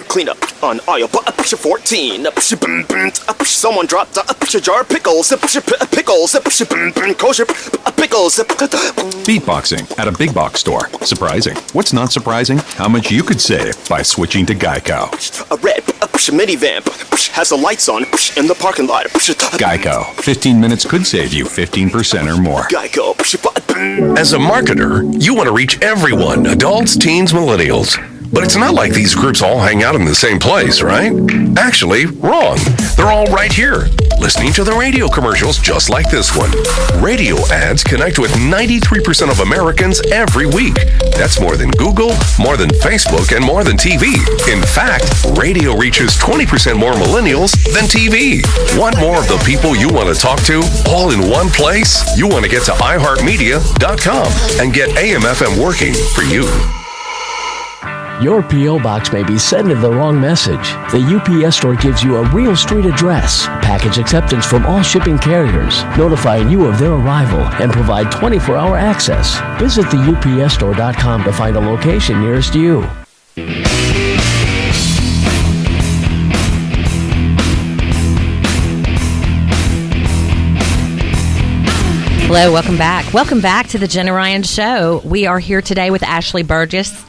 Clean up on aisle 14. Someone dropped a jar of pickles. Pickles. Kosher pickles. Beatboxing at a big box store. Surprising. What's not surprising? How much you could save by switching to Geico. A red minivan has the lights on in the parking lot. Geico. 15 minutes could save you 15% or more. Geico. As a marketer, you want to reach everyone, adults, teens, millennials. But it's not like these groups all hang out in the same place, right? Actually, wrong. They're all right here, listening to the radio commercials just like this one. Radio ads connect with 93% of Americans every week. That's more than Google, more than Facebook, and more than TV. In fact, radio reaches 20% more millennials than TV. Want more of the people you want to talk to all in one place? You want to get to iHeartMedia.com and get AM/FM working for you. Your P.O. Box may be sending the wrong message. The UPS store gives you a real street address, package acceptance from all shipping carriers, notifying you of their arrival, and provide 24-hour access. Visit the UPSstore.com to find a location nearest you. Hello, welcome back. Welcome back to the Jenna Ryan Show. We are here today with Ashley Berges,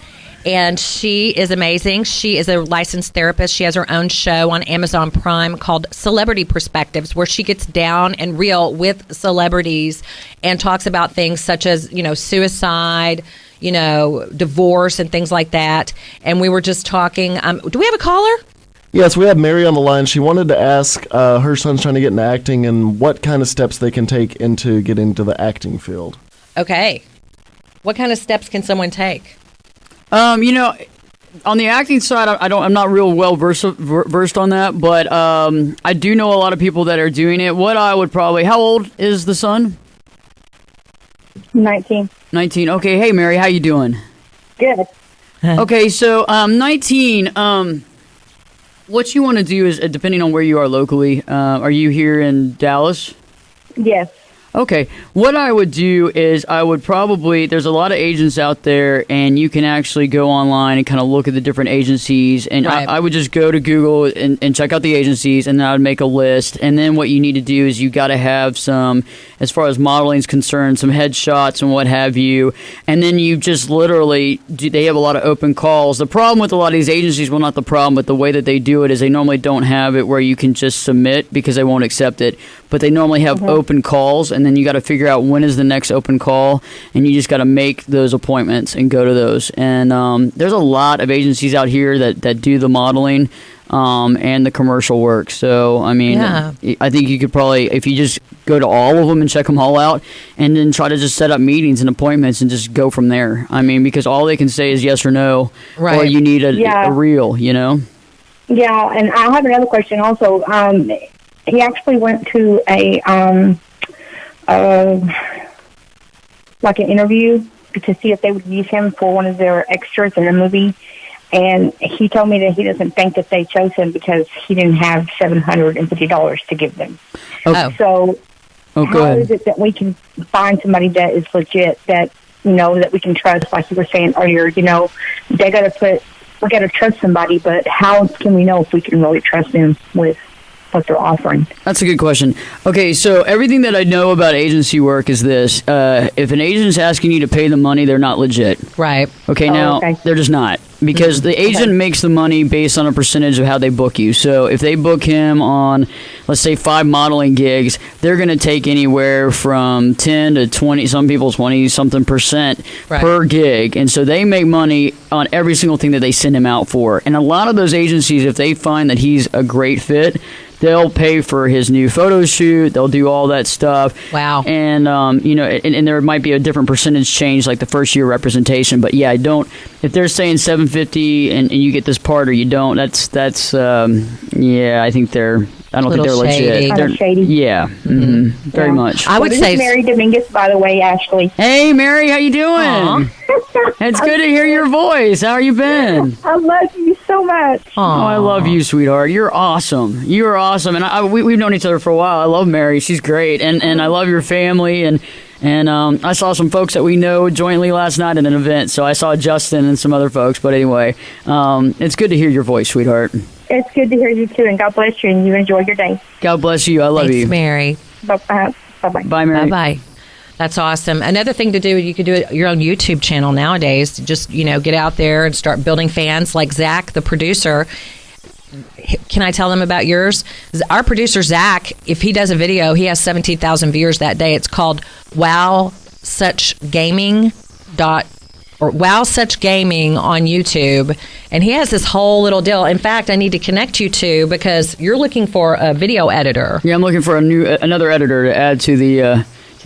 and she is amazing. She is a licensed therapist. She has her own show on Amazon Prime called Celebrity Perspectives, where she gets down and real with celebrities and talks about things such as, suicide, divorce and things like that. And we were just talking. Do we have a caller? Yes, we have Mary on the line. She wanted to ask her son's trying to get into acting and what kind of steps they can take into get into the acting field. Okay. What kind of steps can someone take? On the acting side, I'm not real well versed on that, but I do know a lot of people that are doing it. What I would probably, how old is the son? 19. 19. Okay. Hey, Mary, how you doing? Good. Okay, so 19. What you want to do is, depending on where you are locally, are you here in Dallas? Yes. Okay. What I would do is I would probably, there's a lot of agents out there, and you can actually go online and kind of look at the different agencies. And Right. I would just go to Google and check out the agencies, and then I would make a list. And then what you need to do is you got to have some, as far as modeling is concerned, some headshots and what have you. And then you just literally, they have a lot of open calls. The problem with a lot of these agencies, well, not the problem, but the way that they do it is they normally don't have it where you can just submit because they won't accept it. But they normally have open calls, and then you got to figure out when is the next open call, and you just got to make those appointments and go to those. And there's a lot of agencies out here that do the modeling and the commercial work. So, I mean, I think you could probably, if you just go to all of them and check them all out, and then try to just set up meetings and appointments and just go from there. I mean, because all they can say is yes or no, or you need a reel, Yeah, and I have another question also. He actually went to like an interview to see if they would use him for one of their extras in a movie, and he told me that he doesn't think that they chose him because he didn't have $750 to give them. So how is it that we can find somebody that is legit, that that we can trust? Like you were saying earlier, we got to trust somebody, but how can we know if we can really trust them with what they're offering? That's a good question. Okay, so everything that I know about agency work is this. If an agent is asking you to pay them money, they're not legit. Right. Okay, they're just not. Because the agent makes the money based on a percentage of how they book you. So if they book him on, let's say, 5 modeling gigs, they're going to take anywhere from 10 to 20, some people 20-something% per gig. And so they make money on every single thing that they send him out for. And a lot of those agencies, if they find that he's a great fit, they'll pay for his new photo shoot. They'll do all that stuff. Wow. And, and there might be a different percentage change, like the first year representation. But, yeah, if they're saying $750 and you get this part or you don't, I think I don't think they're legit. They're shady. Yeah. Mm-hmm. Very much. I would say Mary Dominguez, by the way, Ashley. Hey, Mary, how you doing? It's good to hear your voice. How you been? I love you so much. Oh, I love you, sweetheart. You're awesome. You are awesome. And we've known each other for a while. I love Mary. She's great. And I love your family. And I saw some folks that we know jointly last night at an event. So I saw Justin and some other folks. But anyway, it's good to hear your voice, sweetheart. It's good to hear you, too. And God bless you. And you enjoy your day. God bless you. I love you. Thanks, Mary. Bye-bye. Bye, Mary. Bye-bye. That's awesome. Another thing to do, you could do your own YouTube channel nowadays. Just, get out there and start building fans like Zach, the producer. Can I tell them about yours? Our producer, Zach, if he does a video, he has 17,000 viewers that day. It's called Wow Such Gaming on YouTube, and he has this whole little deal. In fact, I need to connect you to, because you're looking for a video editor. Yeah, I'm looking for another editor to add to the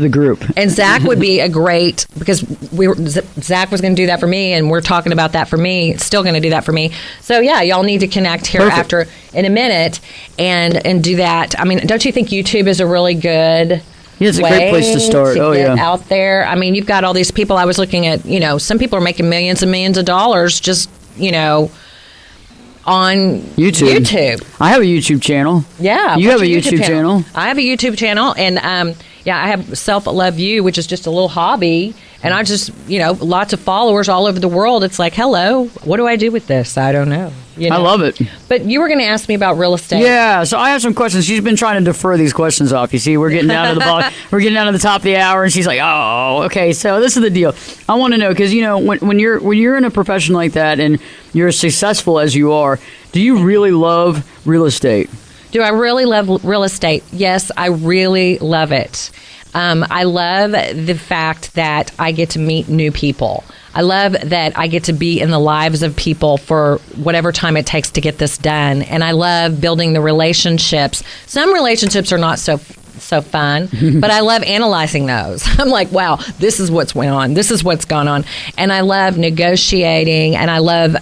group. And Zach would be a great, because Zach was going to do that for me, and we're talking about that for me. It's still going to do that for me. So yeah, y'all need to connect here after in a minute and do that. I mean, don't you think YouTube is a really good? Yeah, it's a great place to start. Get out there. I mean, you've got all these people. I was looking at, some people are making millions and millions of dollars just, on YouTube. I have a YouTube channel. Yeah. You have a YouTube channel. I have a YouTube channel, and I have Self Love You, which is just a little hobby, And I just, lots of followers all over the world. It's like, hello, what do I do with this? I don't know. I love it. But you were going to ask me about real estate. Yeah, so I have some questions. She's been trying to defer these questions off. You see, we're getting down to the we're getting down to the top of the hour, and she's like, "Oh, okay." So this is the deal. I want to know because when you're in a profession like that and you're as successful as you are, do you really love real estate? Do I really love real estate? Yes, I really love it. I love the fact that I get to meet new people. I love that I get to be in the lives of people for whatever time it takes to get this done. And I love building the relationships. Some relationships are not so fun, but I love analyzing those. I'm like, wow, this is what's went on. This is what's gone on. And I love negotiating, and I love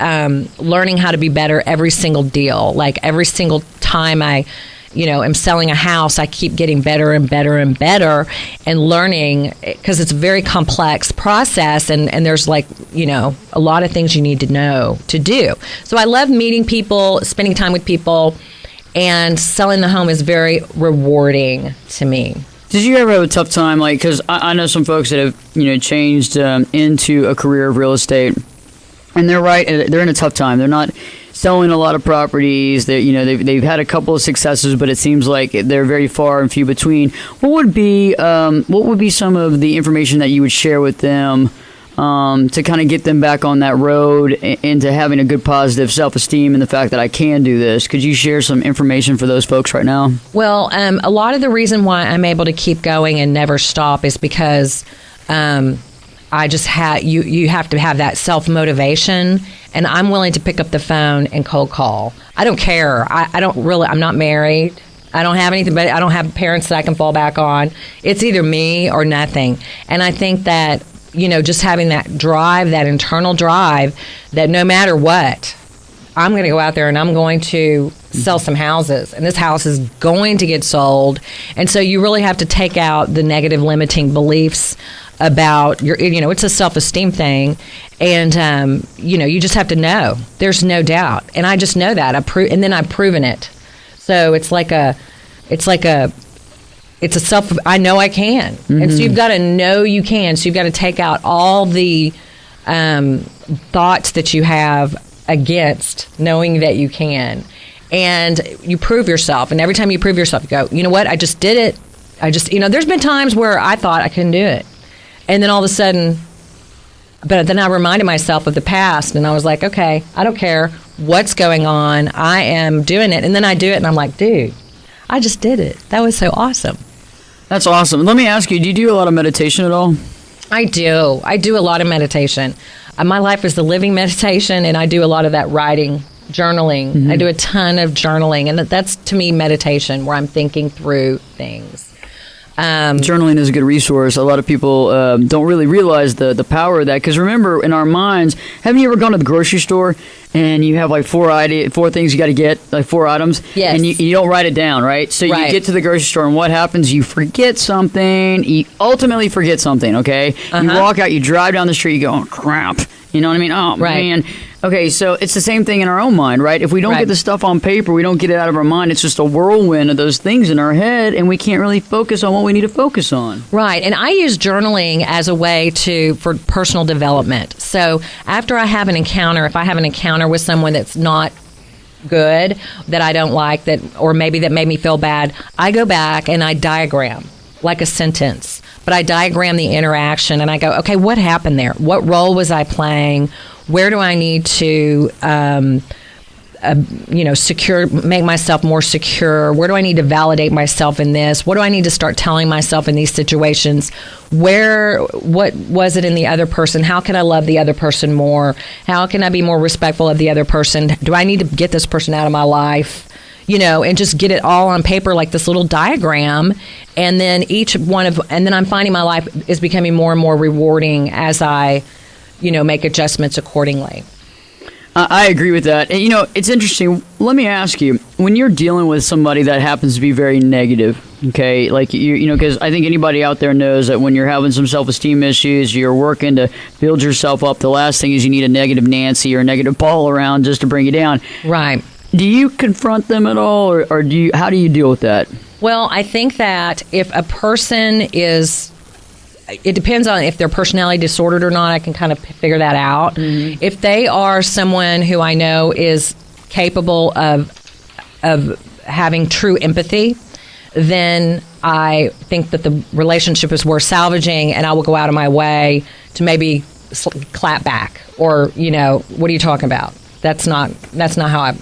learning how to be better every single deal. Like every single time I am selling a house, I keep getting better and better and better and learning because it's a very complex process and there's a lot of things you need to know to do. So I love meeting people, spending time with people, and selling the home is very rewarding to me. Did you ever have a tough time? Because I know some folks that have, changed into a career of real estate, and they're in a tough time. They're not selling a lot of properties. They've had a couple of successes, but it seems like they're very far and few between. What would be some of the information that you would share with them to kind of get them back on that road into having a good positive self-esteem and the fact that I can do this? Could you share some information for those folks right now? Well, a lot of the reason why I'm able to keep going and never stop is because I just you have to have that self-motivation, and I'm willing to pick up the phone and cold call. I don't care. I'm not married. I don't have anything, but I don't have parents that I can fall back on. It's either me or nothing. And I think that, just having that drive, that internal drive, that no matter what, I'm going to go out there and I'm going to sell some houses, and this house is going to get sold. And so you really have to take out the negative limiting beliefs about it's a self-esteem thing, and you just have to know. There's no doubt, and I just know that and then I've proven it. So it's a self. I know I can, and so you've got to know you can. So you've got to take out all the thoughts that you have against knowing that you can, and you prove yourself. And every time you prove yourself, you go, you know what? I just did it. There's been times where I thought I couldn't do it. And then all of a sudden, but then I reminded myself of the past, and I was like, okay, I don't care what's going on. I am doing it. And then I do it, and I'm like, dude, I just did it. That was so awesome. That's awesome. Let me ask you, do you do a lot of meditation at all? I do. I do a lot of meditation. My life is the living meditation, and I do a lot of that writing, journaling. I do a ton of journaling, and that's, to me, meditation, where I'm thinking through things. Journaling is a good resource. A lot of people don't really realize the power of that. Because remember, in our minds, haven't you ever gone to the grocery store and you have like four things you got to get, like 4 items? Yes. And you don't write it down, right? So Right. you get to the grocery store, and what happens? You forget something. You ultimately forget something, okay? You walk out, you drive down the street, you go, oh, crap. You know what I mean? Oh, Right. man. Okay, so it's the same thing in our own mind, right? If we don't Right. get the stuff on paper, we don't get it out of our mind, it's just a whirlwind of those things in our head, and we can't really focus on what we need to focus on. Right. And I use journaling as a way for personal development. So after I have an encounter, if I have an encounter with someone that's not good, that I don't like, or maybe that made me feel bad, I go back and I diagram like a sentence. But I diagram the interaction, and I go, okay, what happened there? What role was I playing? Where do I need to, make myself more secure? Where do I need to validate myself in this? What do I need to start telling myself in these situations? What was it in the other person? How can I love the other person more? How can I be more respectful of the other person? Do I need to get this person out of my life? And just get it all on paper like this little diagram. And then and then I'm finding my life is becoming more and more rewarding as I, make adjustments accordingly. I agree with that. And, it's interesting. Let me ask you, when you're dealing with somebody that happens to be very negative, okay, like, because I think anybody out there knows that when you're having some self-esteem issues, you're working to build yourself up, the last thing is you need a negative Nancy or a negative Paul around just to bring you down. Right. Do you confront them at all, or how do you deal with that? Well, I think that if a person is it depends on if they're personality disordered or not. I can kind of figure that out. Mm-hmm. If they are someone who I know is capable of having true empathy, then I think that the relationship is worth salvaging, and I will go out of my way to maybe clap back, or what are you talking about? That's not how I.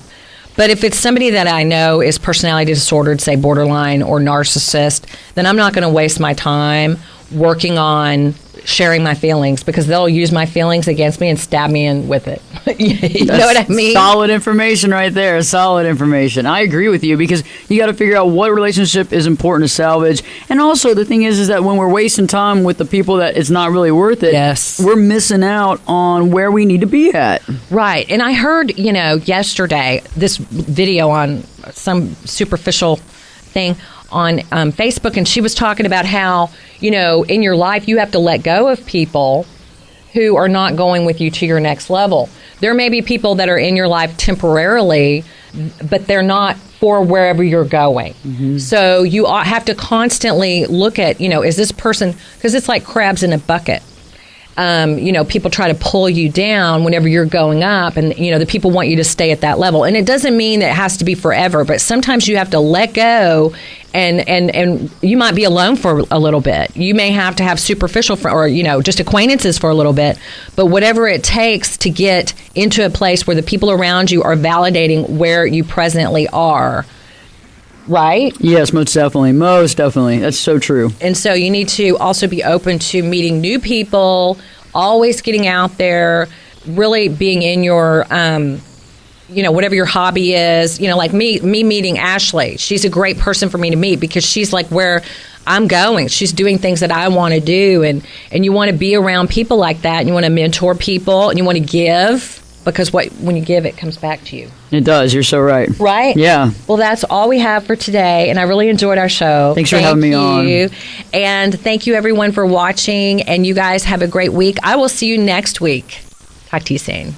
But if it's somebody that I know is personality disordered, say borderline or narcissist, then I'm not going to waste my time working on sharing my feelings, because they'll use my feelings against me and stab me in with it. You know what I mean? Solid information right there. Solid information. I agree with you, because you got to figure out what relationship is important to salvage. And also the thing is that when we're wasting time with the people that it's not really worth it, yes, we're missing out on where we need to be at. Right. And I heard, yesterday, this video on some superficial thing on Facebook, and she was talking about how, in your life you have to let go of people who are not going with you to your next level. There may be people that are in your life temporarily, but they're not for wherever you're going. Mm-hmm. So you have to constantly look at, is this person, because it's like crabs in a bucket. People try to pull you down whenever you're going up, and the people want you to stay at that level. And it doesn't mean that it has to be forever, but sometimes you have to let go, and you might be alone for a little bit. You may have to have superficial or just acquaintances for a little bit, but whatever it takes to get into a place where the people around you are validating where you presently are. Right? Yes, most definitely. Most definitely. That's so true. And so you need to also be open to meeting new people, always getting out there, really being in your, whatever your hobby is. Like me meeting Ashley. She's a great person for me to meet, because she's like where I'm going. She's doing things that I want to do. And you want to be around people like that. And you want to mentor people, and you want to give. Because when you give, it comes back to you. It does. You're so right. Right? Yeah. Well, that's all we have for today, and I really enjoyed our show. Thanks for having me on. And thank you, everyone, for watching, and you guys have a great week. I will see you next week. Talk to you soon.